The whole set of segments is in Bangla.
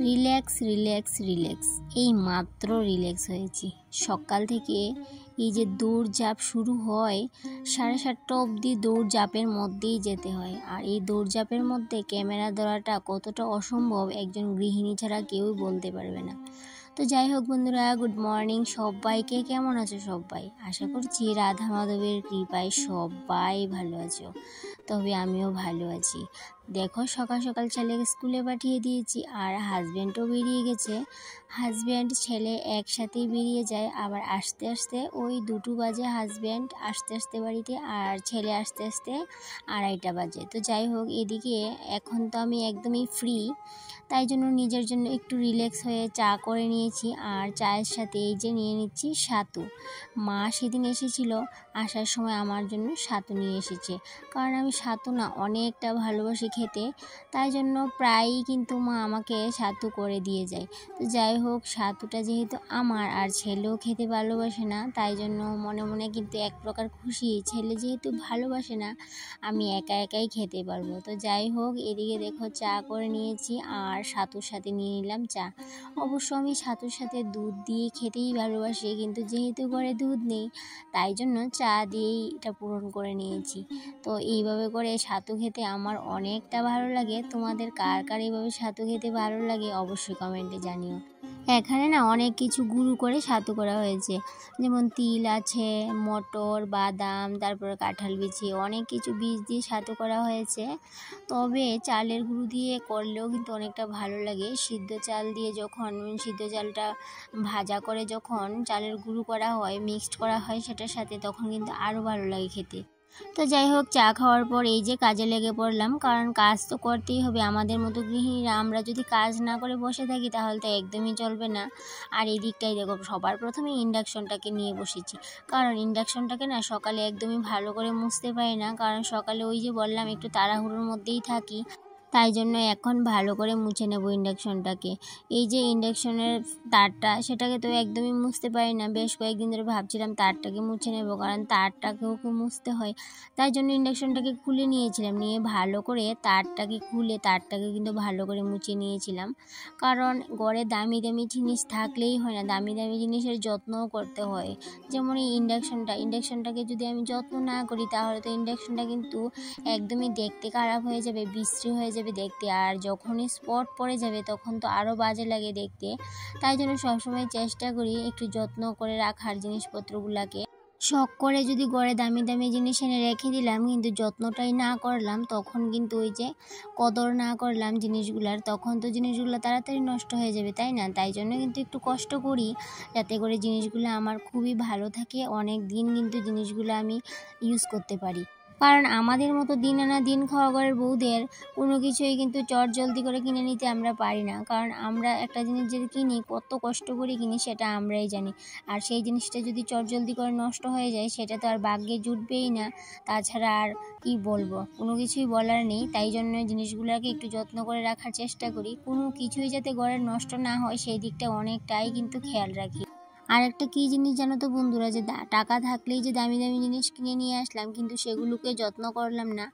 রিল্যাক্স রিল্যাক্স রিল্যাক্স এই মাত্র রিল্যাক্স হয়েছি। সকাল থেকে এই যে দৌড়ঝাঁপ শুরু হয়, 7:30 অবধি দৌড়ঝাঁপের মধ্যেই যেতে হয়। আর এই দৌড়ঝাঁপের মধ্যে ক্যামেরা ধরাটা কতটা অসম্ভব একজন গৃহিণী ছাড়া কেউই বলতে পারবে না। তো যাই হোক বন্ধুরা, গুড মর্নিং সবাইকে। কেমন আছো সবাই? আশা করছি রাধা মাধবের কৃপায় সবাই ভালো আছো। তবে আমিও ভালো আছি। দেখো, সকাল সকাল ছেলেকে স্কুলে পাঠিয়ে দিয়েছি আর হাজব্যান্ডও বেরিয়ে গেছে। হাজব্যান্ড ছেলে একসাথেই বেরিয়ে যায়, আবার আস্তে আস্তে ওই 2 বাজে হাজব্যান্ড আস্তে আস্তে বাড়িতে, আর ছেলে আস্তে আস্তে 2:30 বাজে। তো যাই হোক, এদিকে এখন তো আমি একদমই ফ্রি, তাই জন্য নিজের জন্য একটু রিল্যাক্স হয়ে চা করে নিয়েছি। আর চায়ের সাথে এই যে নিয়ে নিচ্ছি ছাতু। মা সেদিন এসেছিল, আসার সময় আমার জন্য ছাতু নিয়ে এসেছে, কারণ আমি ছাতু না অনেকটা ভালোবাসি খেতে, তাই জন্য প্রায়ই কিন্তু মা আমাকে ছাতু করে দিয়ে যায়। তো যাই হোক, ছাতুটা যেহেতু আমার আর ছেলেও খেতে ভালোবাসে না, তাই জন্য মনে মনে কিন্তু এক প্রকার খুশি, ছেলে যেহেতু ভালোবাসে না আমি একা একাই খেতে পারবো। তো যাই হোক, এদিকে দেখো চা করে নিয়েছি আর ছাতুর সাথে নিয়ে নিলাম চা। অবশ্য আমি ছাতুর সাথে দুধ দিয়ে খেতেই ভালোবাসি, কিন্তু যেহেতু ঘরে দুধ নেই তাই জন্য চা দিয়েই এটা পূরণ করে নিয়েছি। তো এইভাবে করে ছাতু খেতে আমার অনেকটা ভালো লাগে। তোমাদের কার কার এইভাবে ছাতু খেতে ভালো লাগে অবশ্যই কমেন্টে জানিও। এখানে না অনেক কিছু গুঁড়ো করে ছাতু করা হয়েছে, যেমন তিল আছে, মটর, বাদাম, তারপরে কাঁঠাল বিচি, অনেক কিছু বীজ দিয়ে ছাতু করা হয়েছে। তবে চালের গুঁড়ো দিয়ে করলেও কিন্তু অনেকটা ভালো লাগে। সিদ্ধ চাল দিয়ে যখন সিদ্ধ চালটা ভাজা করে যখন চালের গুঁড়ো করা হয়, মিক্সড করা হয় সেটার সাথে, তখন কিন্তু আরও ভালো লাগে খেতে। তো যাই হোক, চা খাওয়ার পর এই যে কাজে লেগে পড়লাম, কারণ কাজ তো করতেই হবে। আমাদের মতো গৃহিণীরা আমরা যদি কাজ না করে বসে থাকি তাহলে তো একদমই চলবে না। আর এই দিকটাই দেখো, সবার প্রথমে ইন্ডাকশনটাকে নিয়ে বসেছি, কারণ ইন্ডাকশনটাকে না সকালে একদমই ভালো করে মুছতে পারি না, কারণ সকালে ওই যে বললাম একটু তাড়াহুড়োর মধ্যেই থাকি, তাই জন্য এখন ভালো করে মুছে নেব ইন্ডাকশনটাকে। এই যে ইন্ডাকশনের তারটা, সেটাকে তো একদমই মুছতে পারি না। বেশ কয়েকদিন ধরে ভাবছিলাম তারটাকে মুছে নেব, কারণ তারটাকেও মুছতে হয়। তাই জন্য ইন্ডাকশনটাকে খুলে নিয়েছিলাম, নিয়ে ভালো করে তারটাকে খুলে তারটাকে কিন্তু ভালো করে মুছে নিয়েছিলাম। কারণ ঘরে দামি দামি জিনিস থাকলেই হয় না, দামি দামি জিনিসের যত্নও করতে হয়। যেমন এই ইন্ডাকশনটাকে যদি আমি যত্ন না করি তাহলে তো ইন্ডাকশনটা কিন্তু একদমই দেখতে খারাপ হয়ে যাবে, বিশ্রী হয়ে যাবে দেখতে, আর যখনই স্পট পড়ে যাবে তখন তো আরও বাজে লাগে দেখতে। তাই জন্য সবসময় চেষ্টা করি একটু যত্ন করে রাখার জিনিসপত্রগুলোকে। শখ করে যদি ঘরে দামি দামি জিনিস এনে রেখে দিলাম, কিন্তু যত্নটাই না করলাম, তখন কিন্তু ওই যে কদর না করলাম জিনিসগুলার, তখন তো জিনিসগুলো তাড়াতাড়ি নষ্ট হয়ে যাবে, তাই না? তাই জন্য কিন্তু একটু কষ্ট করি যাতে করে জিনিসগুলো আমার খুবই ভালো থাকে, অনেক দিন কিন্তু জিনিসগুলো আমি ইউজ করতে পারি। কারণ আমাদের মতো দিন আনা দিন খাওয়া ঘরের বউদের কোনো কিছুই কিন্তু চটজলদি করে কিনে নিতে আমরা পারি না, কারণ আমরা একটা জিনিস যদি কিনি কত কষ্ট করে কিনি সেটা আমরাই জানি। আর সেই জিনিসটা যদি চটজলদি করে নষ্ট হয়ে যায় সেটা তো আর ভাগ্যে জুটবেই না। তাছাড়া আর কি বলবো, কোনো কিছুই বলার নেই। তাই জন্য জিনিসগুলোকে একটু যত্ন করে রাখার চেষ্টা করি, কোনো কিছুই যাতে ঘরের নষ্ট না হয় সেই দিকটা অনেকটাই কিন্তু খেয়াল রাখি। আর একটা কী জিনিস জানো তো বন্ধুরা, যে টাকা থাকলেই যে দামি দামি জিনিস কিনে নিয়ে আসলাম কিন্তু সেগুলোকে যত্ন করলাম না,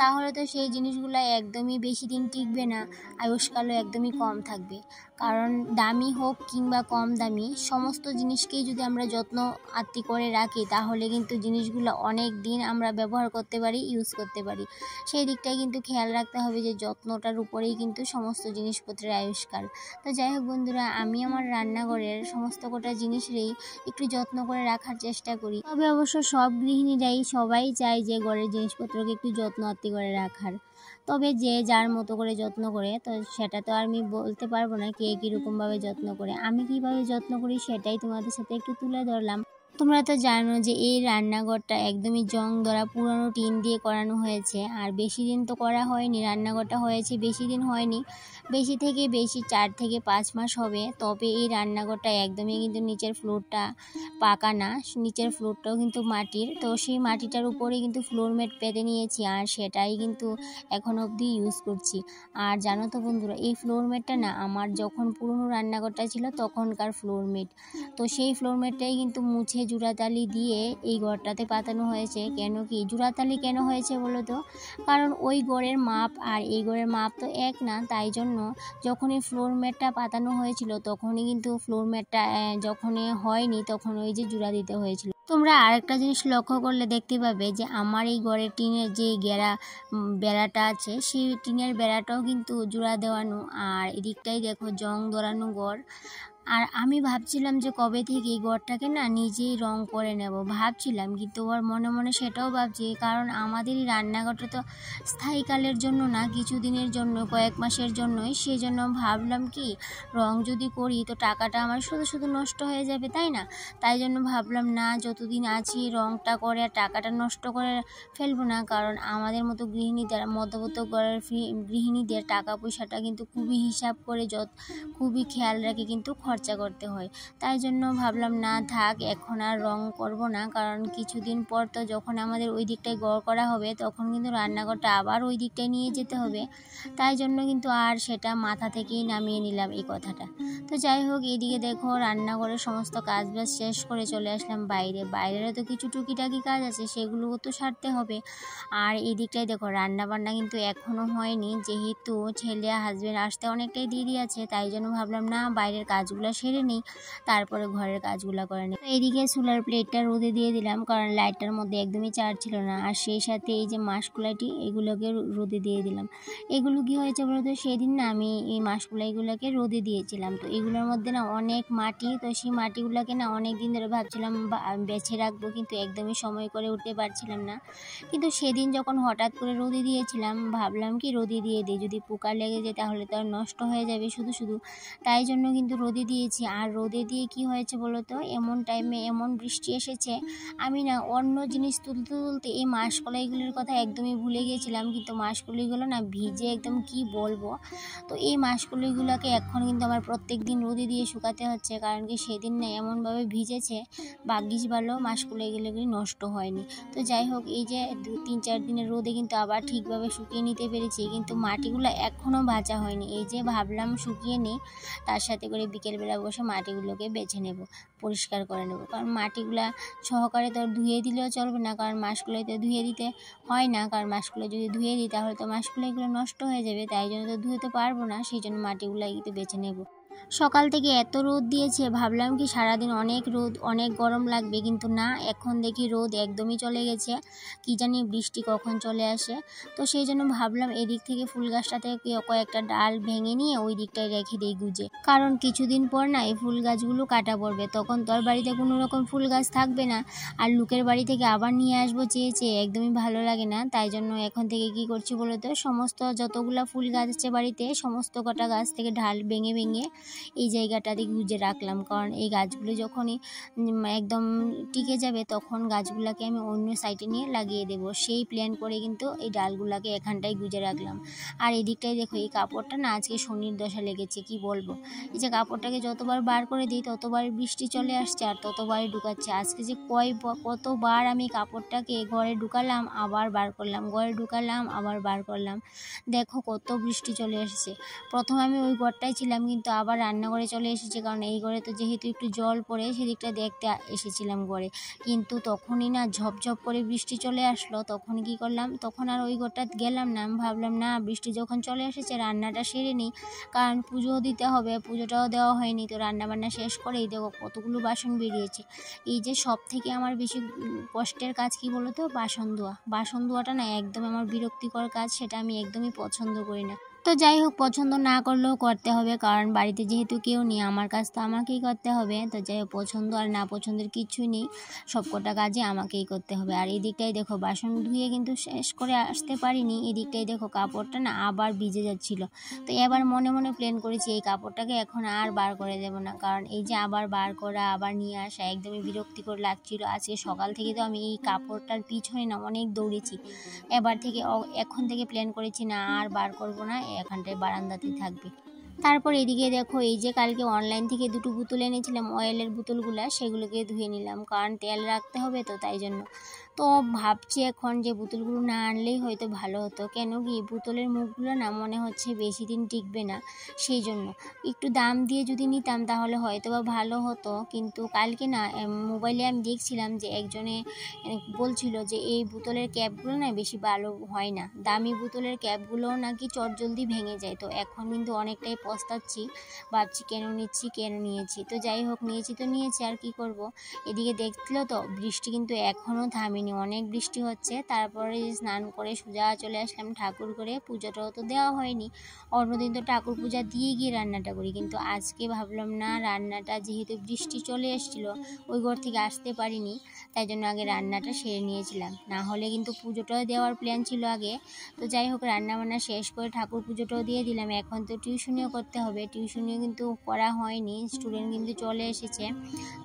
তাহলে তো সেই জিনিসগুলো একদমই বেশি দিন টিকবে না, আয়ুষ্কালও একদমই কম থাকবে। কারণ দামি হোক কিংবা কম দামি, সমস্ত জিনিসকেই যদি আমরা যত্ন আত্তি করে রাখি তাহলে কিন্তু জিনিসগুলো অনেক দিন আমরা ব্যবহার করতে পারি, ইউজ করতে পারি। সেই দিকটাই কিন্তু খেয়াল রাখতে হবে, যে যত্নটার উপরেই কিন্তু সমস্ত জিনিসপত্রের আয়ুষ্কাল। তো যাই হোক বন্ধুরা, আমি আমার রান্নাঘরের সমস্ত কটা জিনিসেরই একটু যত্ন করে রাখার চেষ্টা করি। তবে অবশ্য সব গৃহিণীরাই সবাই চায় যে ঘরের জিনিসপত্রকে একটু যত্ন আত্তি করে রাখার। তবে যে যার মতো করে যত্ন করে, তো সেটা তো আর আমি বলতে পারবো না কে কীরকমভাবে যত্ন করে। আমি কীভাবে যত্ন করি সেটাই তোমাদের সাথে একটু তুলে ধরলাম। তোমরা তো জানো যে এই রান্নাঘরটা একদমই জং ধরা পুরনো টিন দিয়ে করানো হয়েছে, আর বেশি দিন তো করা হয়নি, রান্নাঘরটা হয়েছে বেশি দিন হয়নি, বেশি থেকে বেশি 4 থেকে 5 মাস হবে। তবে এই রান্নাঘরটা একদমই কিন্তু নিচের ফ্লোরটা পাকা না, নিচের ফ্লোরটাও কিন্তু মাটির। তো সেই মাটিটার উপরে কিন্তু ফ্লোর ম্যাট পেতে নিয়েছি, আর সেটাই কিন্তু এখন অবধি ইউজ করছি। আর জানো তো বন্ধুরা, এই ফ্লোর ম্যাটটা না আমার যখন পুরনো রান্নাঘরটা ছিল তখনকার ফ্লোর ম্যাট। তো সেই ফ্লোর ম্যাটটাই কিন্তু মুছে জোড়াতালি দিয়ে এই ঘরটাতে পাতানো হয়েছে। কেন কি জোড়াতালি কেন হয়েছে বলো তো? কারণ ওই ঘরের মাপ আর এই ঘরের মাপ তো এক না, তাই জন্য যখনই ফ্লোর ম্যাটটা পাতানো হয়েছিল তখনই কিন্তু ফ্লোর ম্যাটটা যখনই হয়নি তখন ওই যে জোড়া দিতে হয়েছিল। তোমরা আরেকটা জিনিস লক্ষ্য করলে দেখতে পাবে যে আমার এই ঘরের টিনের যে বেড়াটা আছে সেই টিনের বেড়াটাও কিন্তু জোড়া দেওয়ানো, আর এদিকটাই দেখো জং ধরানো ঘর। আর আমি ভাবছিলাম যে কবে থেকে এই ঘরটাকে না নিজেই রং করে নেব ভাবছিলাম, কিন্তু ওর মনে মনে সেটাও ভাবছি, কারণ আমাদের এই রান্নাঘরটা তো স্থায়ীকালের জন্য না, কিছুদিনের জন্য, কয়েক মাসের জন্যই। সেই জন্য ভাবলাম কি রং যদি করি তো টাকাটা আমার শুধু শুধু নষ্ট হয়ে যাবে, তাই না? তাই জন্য ভাবলাম না, যতদিন আছি রংটা করে আর টাকাটা নষ্ট করে ফেলবো না, কারণ আমাদের মতো গৃহিণীদের, মধ্যবিত্ত ঘরের গৃহিণীদের টাকা পয়সাটা কিন্তু খুবই হিসাব করে খুবই খেয়াল রেখে কিন্তু খরচা করতে হয়। তাই জন্য ভাবলাম না থাক, এখন আর রং করব না, কারণ কিছুদিন পর তো যখন আমাদের ওই দিকটায় ঘর করা হবে তখন কিন্তু রান্নাঘরটা আবার ওই দিকটায় নিয়ে যেতে হবে। তাই জন্য কিন্তু আর সেটা মাথা থেকেই নামিয়ে নিলাম এই কথাটা। তো যাই হোক, এদিকে দেখো রান্নাঘরের সমস্ত কাজ বাজ শেষ করে চলে আসলাম বাইরেরও তো কিছু টুকিটাকি কাজ আছে, সেগুলোও তো সারতে হবে। আর এই দিকটায় দেখো রান্না বান্না কিন্তু এখনও হয়নি, যেহেতু ছেলে হাজবেন্ড আসতে অনেকটাই দেরি আছে, তাই জন্য ভাবলাম না বাইরের কাজগুলো সেরে নিই, তারপরে ঘরের কাজগুলো করে নিই। এইদিকে সোলার প্লেটটা রোদে দিয়ে দিলাম, কারণ লাইটটার মধ্যে একদমই চার্জ ছিল না। আর সেই সাথে এই যে মাসকলাইটি এগুলোকে রোদে দিয়ে দিলাম। এগুলো কি হয়েছে বলতো, সেদিন না আমি এই মাসকলাইগুলোকে রোদে দিয়েছিলাম, তো এগুলোর মধ্যে না অনেক মাটি, তো সেই মাটিগুলোকে না অনেক দিন ধরে ভাবছিলাম বেছে রাখবো, কিন্তু একদমই সময় করে উঠতে পারছিলাম না। কিন্তু সেদিন যখন হঠাৎ করে রোদে দিয়েছিলাম, ভাবলাম কি রোদে দিয়ে দিই, যদি পোকা লেগে যায় তাহলে তো আর নষ্ট হয়ে যাবে শুধু শুধু, তাই জন্য কিন্তু রোদে দিয়েছি। আর রোদে দিয়ে কি হয়েছে বলো তো, এমন টাইমে এমন বৃষ্টি এসেছে, আমি না অন্য জিনিস তুলতে তুলতে এই মাসকলাইগুলোর কথা একদমই ভুলে গিয়েছিলাম, কিন্তু মাসকলাইগুলো না ভিজে একদম কি বলবো। তো এই মাসকলাইগুলোকে এখন কিন্তু আমার প্রত্যেক দিন রোদে দিয়ে শুকাতে হচ্ছে, কারণ কি সেদিন না এমনভাবে ভিজেছে, ভাগ্যিস ভালো মাসকলাইগুলো নষ্ট হয়নি। তো যাই হোক, এই যে 2-3-4 দিনের রোদে কিন্তু আবার ঠিকভাবে শুকিয়ে নিতে পেরেছি, কিন্তু মাটিগুলো এখনও ভাজা হয়নি। এই যে ভাবলাম শুকিয়ে নিই, তার সাথে করে বিকেলবেলা বসে মাটিগুলোকে বেছে নেব, পরিষ্কার করে নেব, কারণ মাটিগুলা সহকারে তো ধুয়ে দিলেও চলবে না, কারণ মাছগুলো তো ধুয়ে দিতে হয় না, কারণ মাছগুলো যদি ধুয়ে দিই তাহলে তো মাছগুলো এগুলো নষ্ট হয়ে যাবে, তাই জন্য তো ধুয়ে তো পারবো না, সেই জন্য মাটিগুলো একটু বেছে নেব। সকাল থেকে এত রোদ দিয়েছে, ভাবলাম কি সারাদিন অনেক রোদ, অনেক গরম লাগবে, কিন্তু না, এখন দেখি রোদ একদমই চলে গেছে, কি জানি বৃষ্টি কখন চলে আসে। তো সেই জন্য ভাবলাম এদিক থেকে ফুল গাছটা থেকে কয়েকটা ডাল ভেঙে নিয়ে ওই দিকটায় রেখে দিই গুজে, কারণ কিছুদিন পর না এই ফুল গাছগুলো কাটা পড়বে, তখন তোর বাড়িতে কোনো রকম ফুল গাছ থাকবে না, আর লোকের বাড়ি থেকে আবার নিয়ে আসবো চেয়ে চেয়ে একদমই ভালো লাগে না। তাই জন্য এখন থেকে কি করছি বলো তো, সমস্ত যতগুলা ফুল গাছ আছে বাড়িতে সমস্ত কটা গাছ থেকে ডাল ভেঙে ভেঙে এই জায়গাটাতে গুজে রাখলাম, কারণ এই গাছগুলো যখনই একদম টিকে যাবে তখন গাছগুলোকে আমি অন্য সাইডে নিয়ে লাগিয়ে দেব, সেই প্ল্যান করে কিন্তু এই ডালগুলোকে এখানটায় গুজে রাখলাম। আর এই দিকটায় দেখো এই কাপড়টা না আজকে শনির দশা লেগেছে, কি বলবো, এই যে কাপড়টাকে যতবার বার করে দিই ততবার বৃষ্টি চলে আসছে আর ততবারই ঢুকাচ্ছে। আজকে যে কতবার আমি কাপড়টাকে ঘরে ঢুকালাম আবার বার করলাম, ঘরে ঢুকালাম আবার বার করলাম, দেখো কত বৃষ্টি চলে এসেছে। প্রথমে আমি ওই ঘরটায় ছিলাম, কিন্তু আবার রান্নাঘরে চলে এসেছে, কারণ এই ঘরে তো যেহেতু একটু জল পড়ে সেদিকটা দেখতে এসেছিলাম ঘরে, কিন্তু তখনই না ঝপঝপ করে বৃষ্টি চলে আসলো। তখন কি করলাম, তখন আর ওই ঘরটা গেলাম না, আমি ভাবলাম না বৃষ্টি যখন চলে এসেছে রান্নাটা সেরে নিই, কারণ পুজোও দিতে হবে, পুজোটাও দেওয়া হয়নি, তো রান্নাবান্না শেষ করেই দেখো কতগুলো বাসন বেরিয়েছে। এই যে সব থেকে আমার বেশি কষ্টের কাজ কি বলো তো, বাসন ধোয়াটা না একদম আমার বিরক্তিকর কাজ, সেটা আমি একদমই পছন্দ করি না। তো যাই হোক, পছন্দ না করলেও করতে হবে, কারণ বাড়িতে যেহেতু কেউ নেই, আমার কাজ তো আমাকেই করতে হবে। তো যাই হোক, পছন্দ আর না পছন্দের কিছুই নেই, সবকটা কাজে আমাকেই করতে হবে। আর এই দিকটাই দেখো বাসন ধুয়ে কিন্তু শেষ করে আসতে পারিনি, এই দিকটাই দেখো কাপড়টা না আবার ভিজে যাচ্ছিল। তো এবার মনে মনে প্ল্যান করেছি এই কাপড়টাকে এখন আর বার করে দেবো না, কারণ এই যে আবার বার করা আবার নিয়ে আসা একদমই বিরক্তিকর লাগছিল। আজকে সকাল থেকে তো আমি এই কাপড়টার পিছনে না অনেক দৌড়েছি, এখন থেকে প্ল্যান করেছি না আর বার করব না, এখানটায় বারান্দাতেই থাকবে। তারপর এদিকে দেখো এই যে কালকে অনলাইন থেকে 2টো বোতল এনেছিলাম, অয়েলের বোতলগুলো, সেগুলোকে ধুয়ে নিলাম, কারণ তেল রাখতে হবে তো তাই জন্য। তো ভাবছি এখন যে বোতলগুলো না আনলেই হয়তো ভালো হতো, কেন কি বোতলের মুখগুলো না মনে হচ্ছে বেশি দিন টিকবে না, সেই জন্য একটু দাম দিয়ে যদি নিতাম তাহলে হয়তো বা ভালো হতো। কিন্তু কালকে না মোবাইলে আমি দেখছিলাম যে একজনে বলছিল যে এই বোতলের ক্যাপগুলো না বেশি ভালো হয় না, দামি বোতলের ক্যাপগুলোও নাকি চটজলদি ভেঙে যায়। তো এখন কিন্তু অনেকটাই পস্তাচ্ছি, ভাবছি কেন নিয়েছি। তো যাই হোক, নিয়েছি আর কি করব। এদিকে দেখছিল তো বৃষ্টি কিন্তু এখনও থামেনি, অনেক বৃষ্টি হচ্ছে। তারপরে স্নান করে সোজা চলে আসলাম ঠাকুর করে, পুজোটাও তো দেওয়া হয়নি। অন্যদিন তো ঠাকুর পূজা দিয়ে গিয়ে রান্নাটা করি, কিন্তু আজকে ভাবলাম না, রান্নাটা যেহেতু বৃষ্টি চলে এসেছিলো, ওই ঘর থেকে আসতে পারিনি, তাই জন্য আগে রান্নাটা সেরে নিয়েছিলাম, না হলে কিন্তু পুজোটাও দেওয়ার প্ল্যান ছিল আগে। তো যাই হোক, রান্নাবান্না শেষ করে ঠাকুর পুজোটাও দিয়ে দিলাম। এখন তো টিউশনিও করতে হবে, টিউশনিও কিন্তু করা হয়নি, স্টুডেন্ট কিন্তু চলে এসেছে।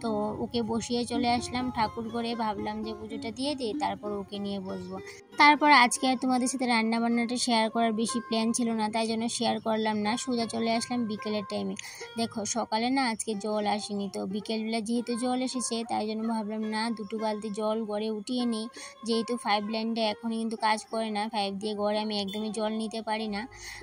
তো ওকে বসিয়ে চলে আসলাম ঠাকুর করে, ভাবলাম যে পুজোটা দিয়ে দিই, তারপর ওকে নিয়ে বসবো। তারপর আজকে আর তোমাদের সাথে রান্নাবান্নাটা শেয়ার করার বেশি প্ল্যান ছিল না, তাই জন্য শেয়ার করলাম না, সোজা চলে আসলাম বিকেলের টাইমে। দেখো সকালে না আজকে জল আসেনি, তো বিকেলবেলা যেহেতু জল এসেছে তাই জন্য ভাবলাম না, 2 বালতি জল গড়ে উঠিয়ে নিই। যেহেতু 5 লাইনটা এখনই কিন্তু কাজ করে না, 5 দিয়ে গড়ে আমি একদমই জল নিতে পারি না।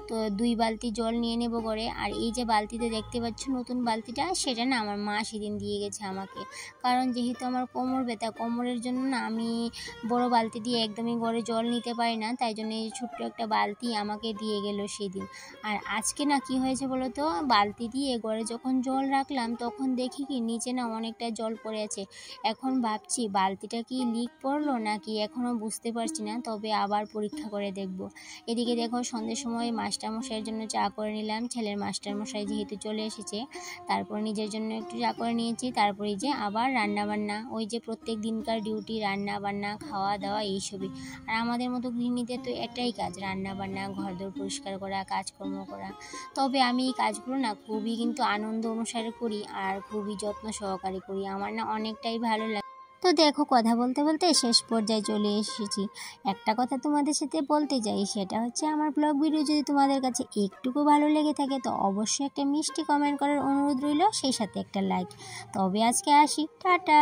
তো 2 বালতি জল নিয়ে নেব গড়ে। আর এই যে বালতিতে দেখতে পাচ্ছ নতুন বালতিটা, সেটা না আমার মা সেদিন দিয়ে গেছে আমাকে, কারণ যেহেতু আমার কোমর ব্যথা, কোমরের জন্য না আমি বড় বালতি দিয়ে একদমই গড়ে জল নিতে পারি না, তাই জন্য এই ছোট্ট একটা বালতি আমাকে দিয়ে গেল সেদিন। আর আজকে না কি হয়েছে বলো তো, বালতি দিয়ে গড়ে যখন জল রাখলাম তখন দেখি কি নিচে না অনেকটা জল পড়ে আছে। এখন ভাবছি বালতিটা কি লিক পড়লো নাকি এখনও বুঝতে পারছি না, তবে আবার পরীক্ষা করে দেখব। এদিকে দেখো সন্ধ্যের সময় মাস্টারমশাইয়ের জন্য চা করে নিলাম, ছেলের মাস্টারমশাই যেহেতু চলে এসেছে, তারপর নিজের জন্য একটু চা করে নিয়েছি। তারপরে যে আবার রান্নাবান্না, ওই যে প্রত্যেক দিনকার ডিউটি, রান্নাবান্না খাওয়া দাওয়া এইসবই। আর আমাদের মতো গৃহিণীদের তো একটাই কাজ, রান্নাবান্না, ঘরদোর পরিষ্কার করা, কাজকর্ম করা। তবে আমি এই কাজগুলো না খুবই কিন্তু আনন্দ অনুসারে করি আর খুবই যত্ন সহকারে করি, আমার না অনেকটাই ভালো লাগে। তো দেখো কথা বলতে বলতে শেষ পর্যায়ে চলে এসেছি। একটা কথা তোমাদের সাথে বলতে চাই, সেটা হচ্ছে আমার ব্লগ ভিডিও যদি তোমাদের কাছে একটুকু ভালো লেগে থাকে তো অবশ্যই একটা মিষ্টি কমেন্ট করার অনুরোধ রইল, সেই সাথে একটা লাইক। তবে আজকে আসি, টাটা।